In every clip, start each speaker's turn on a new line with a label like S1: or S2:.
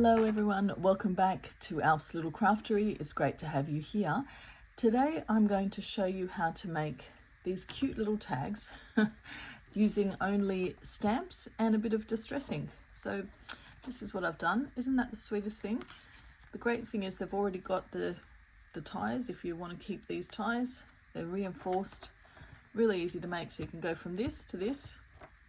S1: Hello everyone, welcome back to Alf's Little Craftery. It's great to have you here. Today I'm going to show you how to make these cute little tags using only stamps and a bit of distress ink. So this is what I've done. Isn't that the sweetest thing? The great thing is they've already got the ties. If you want to keep these ties, they're reinforced, really easy to make, so you can go from this to this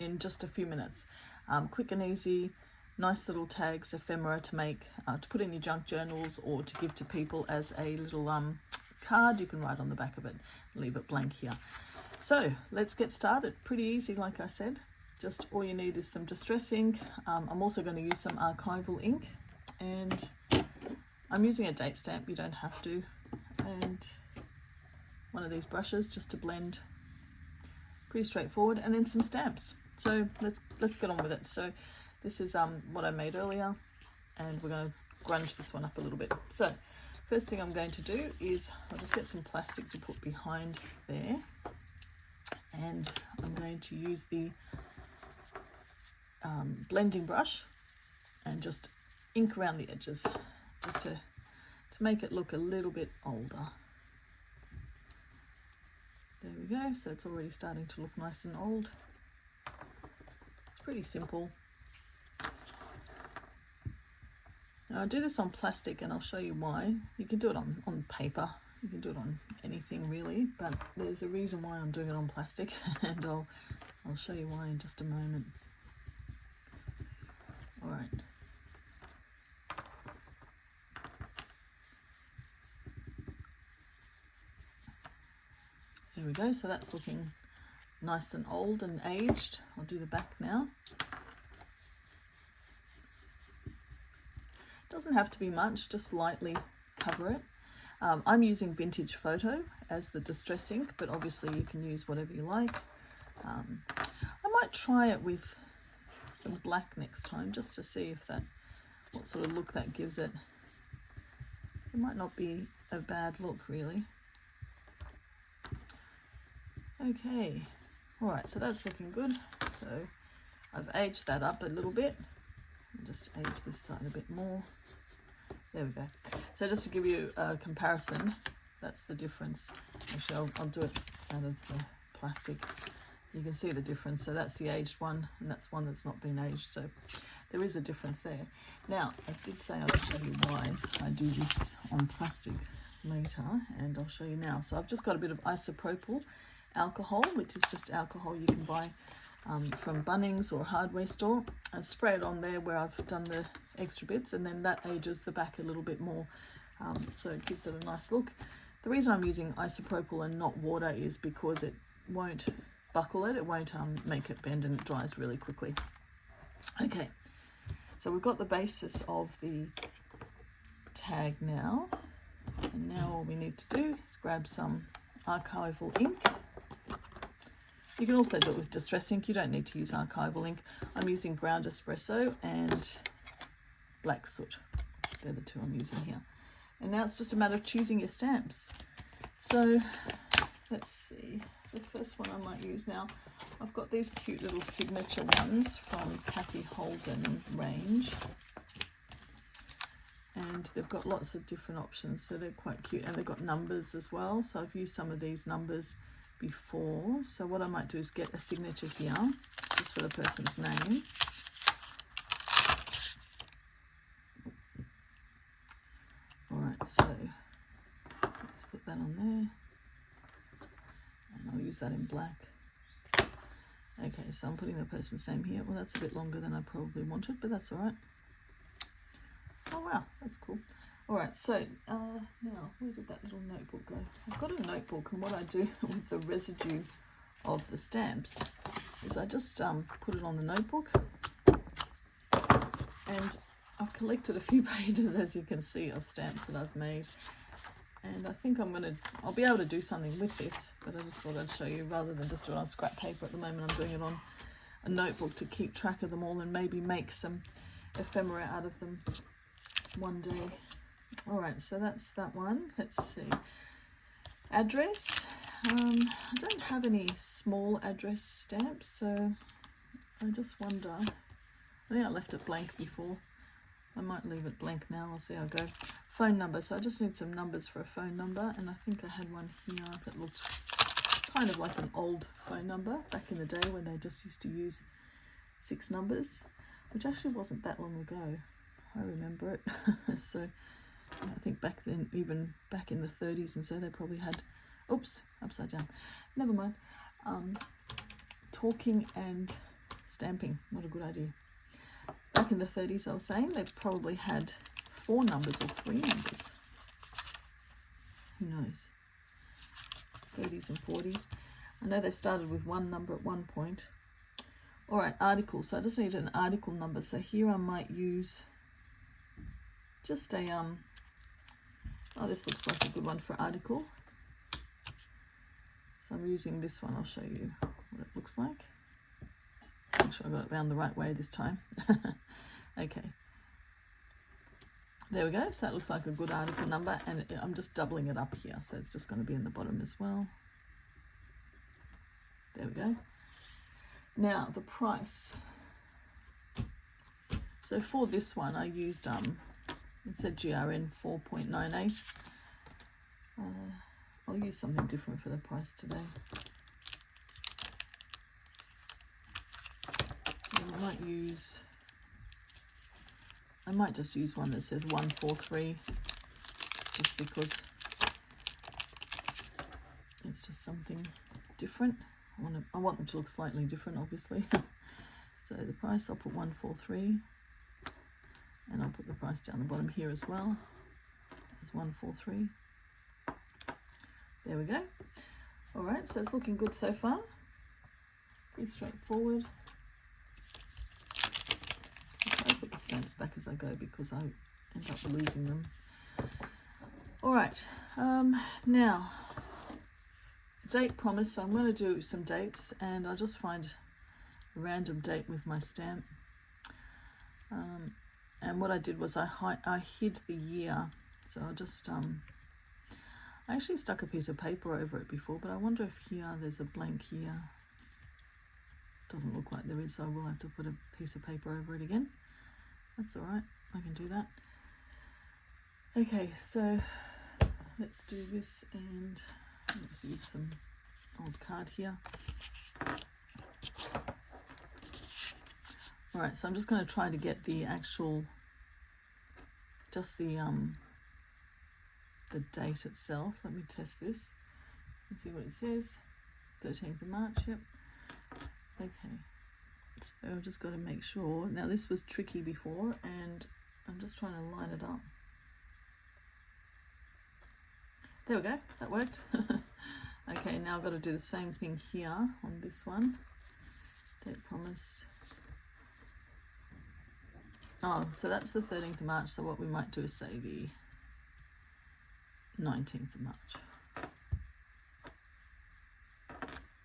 S1: in just a few minutes. Quick and easy. Nice little tags, ephemera to make, to put in your junk journals or to give to people as a little card. You can write on the back of it, leave it blank here. So let's get started. Pretty easy, like I said. Just all you need is some distress ink. I'm also going to use some archival ink, and I'm using a date stamp, you don't have to, and one of these brushes just to blend. Pretty straightforward, and then some stamps. So let's get on with it. So this is what I made earlier, and we're going to grunge this one up a little bit. So first thing I'm going to do is I'll just get some plastic to put behind there, and I'm going to use the blending brush and just ink around the edges, just to make it look a little bit older. There we go, so it's already starting to look nice and old. It's pretty simple. Now I do this on plastic, and I'll show you why. You can do it on paper, you can do it on anything really, but there's a reason why I'm doing it on plastic, and I'll show you why in just a moment. All right. There we go, so that's looking nice and old and aged. I'll do the back now. Doesn't have to be much, just lightly cover it. I'm using Vintage Photo as the distress ink, but obviously you can use whatever you like. I might try it with some black next time, just to see if what sort of look that gives it. It might not be a bad look really. Okay, all right, so that's looking good. So I've aged that up a little bit. I'll just age this side a bit more. There we go. So just to give you a comparison, that's the difference. Actually, I'll do it out of the plastic. You can see the difference. So that's the aged one, and that's one that's not been aged. So there is a difference there. Now, I did say I'll show you why I do this on plastic later, and I'll show you now. So I've just got a bit of isopropyl alcohol, which is just alcohol you can buy from Bunnings or a hardware store. I spray it on there where I've done the extra bits, and then that ages the back a little bit more, so it gives it a nice look. The reason I'm using isopropyl and not water is because it won't buckle it, won't make it bend, and it dries really quickly. Okay, so we've got the basis of the tag now, and now all we need to do is grab some archival ink. You can also do it with distress ink, you don't need to use archival ink. I'm using ground espresso and black soot. They're the two I'm using here. And now it's just a matter of choosing your stamps. So let's see, the first one I might use now. I've got these cute little signature ones from Kathy Holden range. And they've got lots of different options, so they're quite cute, and they've got numbers as well. So I've used some of these numbers before. So what I might do is get a signature here, just for the person's name. All right, so let's put that on there, and I'll use that in black. Okay, so I'm putting the person's name here. Well, that's a bit longer than I probably wanted, but that's all right. Oh wow, that's cool. All right, so now where did that little notebook go? I've got a notebook, and what I do with the residue of the stamps is I just put it on the notebook, and I've collected a few pages, as you can see, of stamps that I've made, and I think I'll be able to do something with this, but I just thought I'd show you rather than just do it on scrap paper. At the moment I'm doing it on a notebook to keep track of them all and maybe make some ephemera out of them one day. All right, so that's that one. Let's see. Address. I don't have any small address stamps, so I just wonder. I think I left it blank before. I might leave it blank now. I'll see how I go. Phone number. So I just need some numbers for a phone number, and I think I had one here that looked kind of like an old phone number back in the day when they just used to use 6 numbers, which actually wasn't that long ago. I remember it. So I think back then, even back in the 30s and so, they probably had, oops, upside down. Never mind. Talking and stamping, not a good idea. Back in the 30s, I was saying, they probably had 4 numbers or 3 numbers. Who knows? 30s and 40s. I know they started with 1 number at one point. All right, article. So I just need an article number. So here I might use just a, oh, this looks like a good one for article. So I'm using this one. I'll show you what it looks like. Make sure I got it round the right way this time. Okay. There we go. So that looks like a good article number, and I'm just doubling it up here. So it's just going to be in the bottom as well. There we go. Now the price. So for this one, I used, it said GRN 4.98. I'll use something different for the price today. So I might just use one that says 143, just because it's just something different. I want them to look slightly different, obviously. So the price, I'll put 143, and I'll put the price down the bottom here as well. It's 143. There we go. All right, so it's looking good so far. Pretty straightforward. I'll put the stamps back as I go because I end up losing them. All right, now date promise. So I'm going to do some dates, and I'll just find a random date with my stamp. And what I did was I hid the year. So I'll just I actually stuck a piece of paper over it before, but I wonder if here there's a blank here. Doesn't look like there is, so I will have to put a piece of paper over it again. That's all right, I can do that. Okay, so let's do this, and let's use some old card here. All right, so I'm just going to try to get the actual, just the date itself. Let me test this and see what it says. 13th of March, yep. Okay, so I've just got to make sure. Now this was tricky before, and I'm just trying to line it up. There we go, that worked. Okay, now I've got to do the same thing here on this one. Date promised. Oh, so that's the 13th of March, so what we might do is say the 19th of March.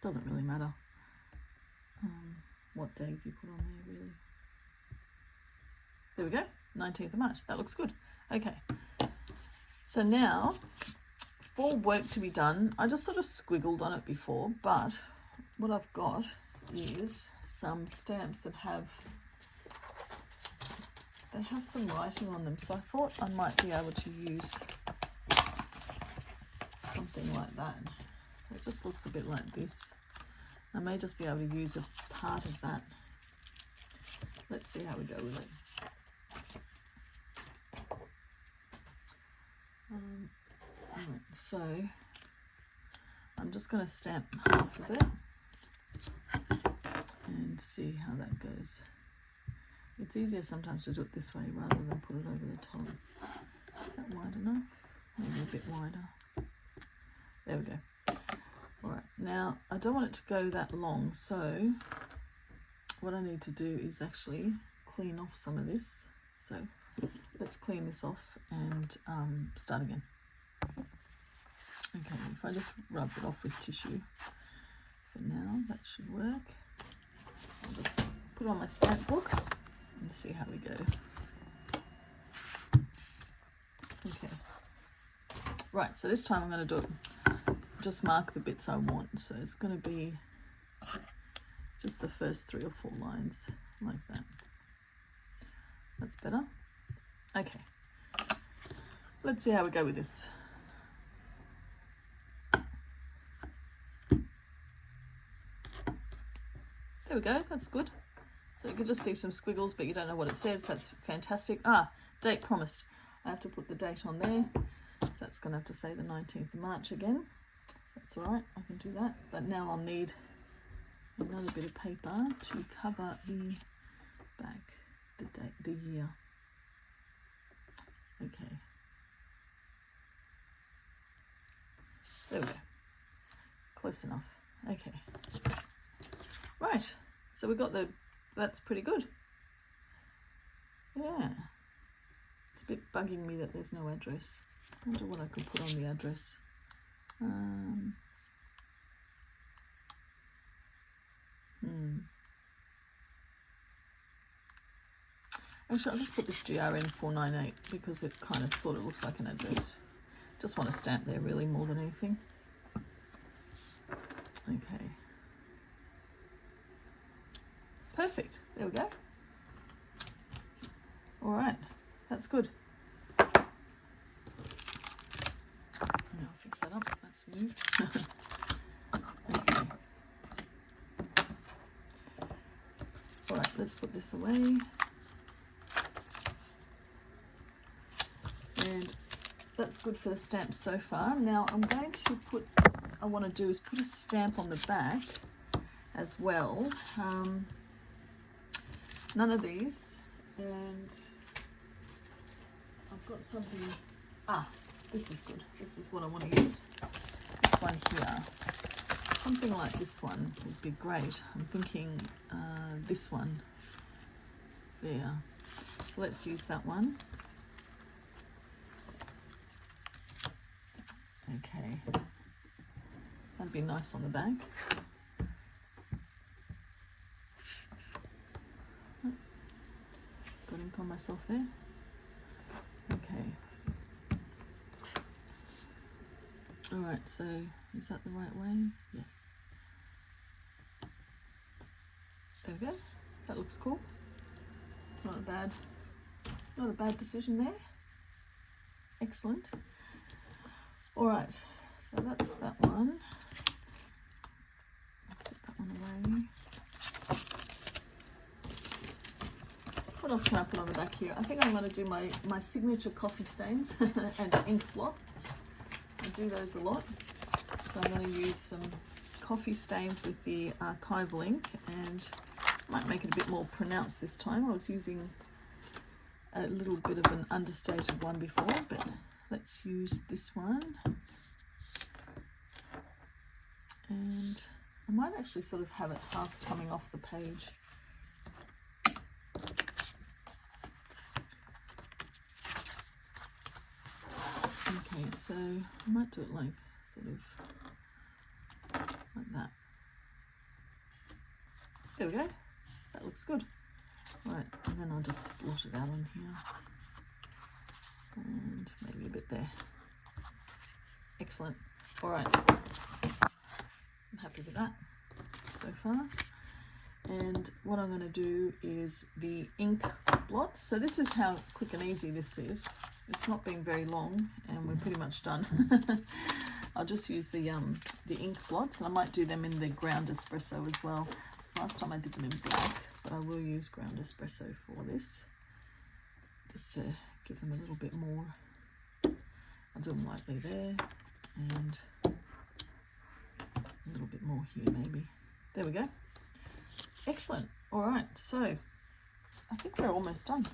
S1: Doesn't really matter what days you put on there, really. There we go, 19th of March. That looks good. Okay, so now for work to be done, I just sort of squiggled on it before, but what I've got is some stamps that have some writing on them, so I thought I might be able to use something like that. So it just looks a bit like this. I may just be able to use a part of that. Let's see how we go with it. Right, so I'm just going to stamp half of it and see how that goes. It's easier sometimes to do it this way rather than put it over the top. Is that wide enough? Maybe a bit wider. There we go. All right, now I don't want it to go that long, so what I need to do is actually clean off some of this. So let's clean this off and start again. Okay, if I just rub it off with tissue for now, that should work. I'll just put on my stamp book and see how we go. Okay. Right, so this time I'm going to do it, just mark the bits I want. So it's going to be just the first 3 or 4 lines like that. That's better. Okay, let's see how we go with this. There we go, that's good. So you can just see some squiggles, but you don't know what it says. That's fantastic. Ah, date promised. I have to put the date on there. So that's going to have to say the 19th of March again. So that's all right, I can do that. But now I'll need another bit of paper to cover the back, the date, the year. Okay. There we go. Close enough. Okay. Right. So we got the, that's pretty good. Yeah. It's a bit bugging me that there's no address. I wonder what I could put on the address. Actually, I'll just put this GRN 498 because it kind of sort of looks like an address. Just want a stamp there really more than anything. Okay. Perfect. There we go. All right. That's good. Now I'll fix that up. That's moved. Okay. All right. Let's put this away. And that's good for the stamps so far. Now I'm going to put, I want to do is put a stamp on the back as well. None of these, and I've got something, this is good. This is what I want to use. This one here. Something like this one would be great. I'm thinking this one there. So let's use that one. Okay, that'd be nice on the back. Got ink on myself there. Okay. All right, so is that the right way? Yes. There we go. That looks cool. It's not a bad decision there. Excellent. All right, so that's that one. Put that one away. What else can I put on the back here? I think I'm going to do my signature coffee stains and ink blots. I do those a lot. So I'm going to use some coffee stains with the archival ink, and might make it a bit more pronounced this time. I was using a little bit of an understated one before, but let's use this one. And I might actually sort of have it half coming off the page. Okay, so I might do it like sort of like that. There we go. That looks good. Right, and then I'll just blot it out on here. And maybe a bit there. Excellent. All right. I'm happy with that so far. And what I'm going to do is the ink blots. So this is how quick and easy this is. It's not been very long, and we're pretty much done. I'll just use the ink blots, and I might do them in the ground espresso as well. Last time I did them in black, but I will use ground espresso for this, just to give them a little bit more. I'll do them lightly there, and a little bit more here maybe. There we go. Excellent. All right, so I think we're almost done.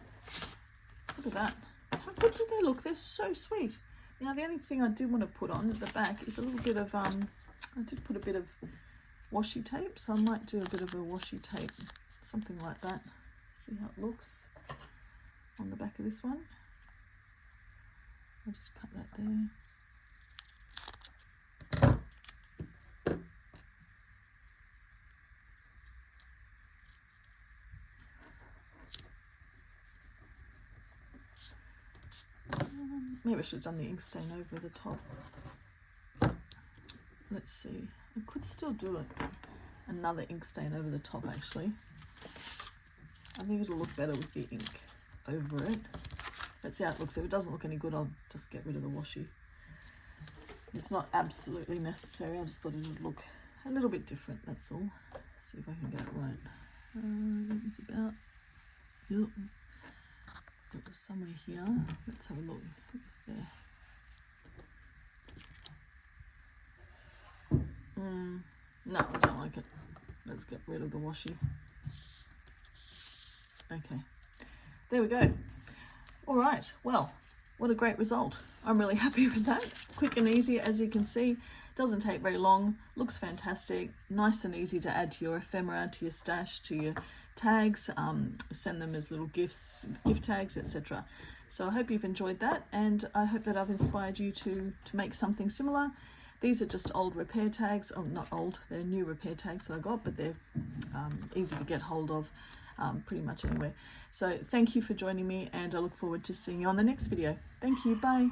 S1: Look at that. How good do they look? They're so sweet. Now the only thing I do want to put on at the back is a little bit of, I did put a bit of washi tape, so I might do a bit of a washi tape, something like that. See how it looks on the back of this one. I'll just cut that there. Maybe I should have done the ink stain over the top. Let's see. I could still do it. Another ink stain over the top, actually. I think it'll look better with the ink over it. Let's see how it looks. If it doesn't look any good, I'll just get rid of the washi. It's not absolutely necessary. I just thought it would look a little bit different, that's all. See if I can get it right. It's about, yep. It was somewhere here. Let's have a look. It was there. No, I don't like it. Let's get rid of the washi. Okay, there we go. All right, well, what a great result. I'm really happy with that. Quick and easy, as you can see. Doesn't take very long, looks fantastic, nice and easy to add to your ephemera, to your stash, to your tags, send them as little gifts, gift tags, etc. So I hope you've enjoyed that, and I hope that I've inspired you to make something similar. These are just old repair tags. Oh, not old, they're new repair tags that I got, but they're easy to get hold of pretty much anywhere. So thank you for joining me, and I look forward to seeing you on the next video. Thank you, bye.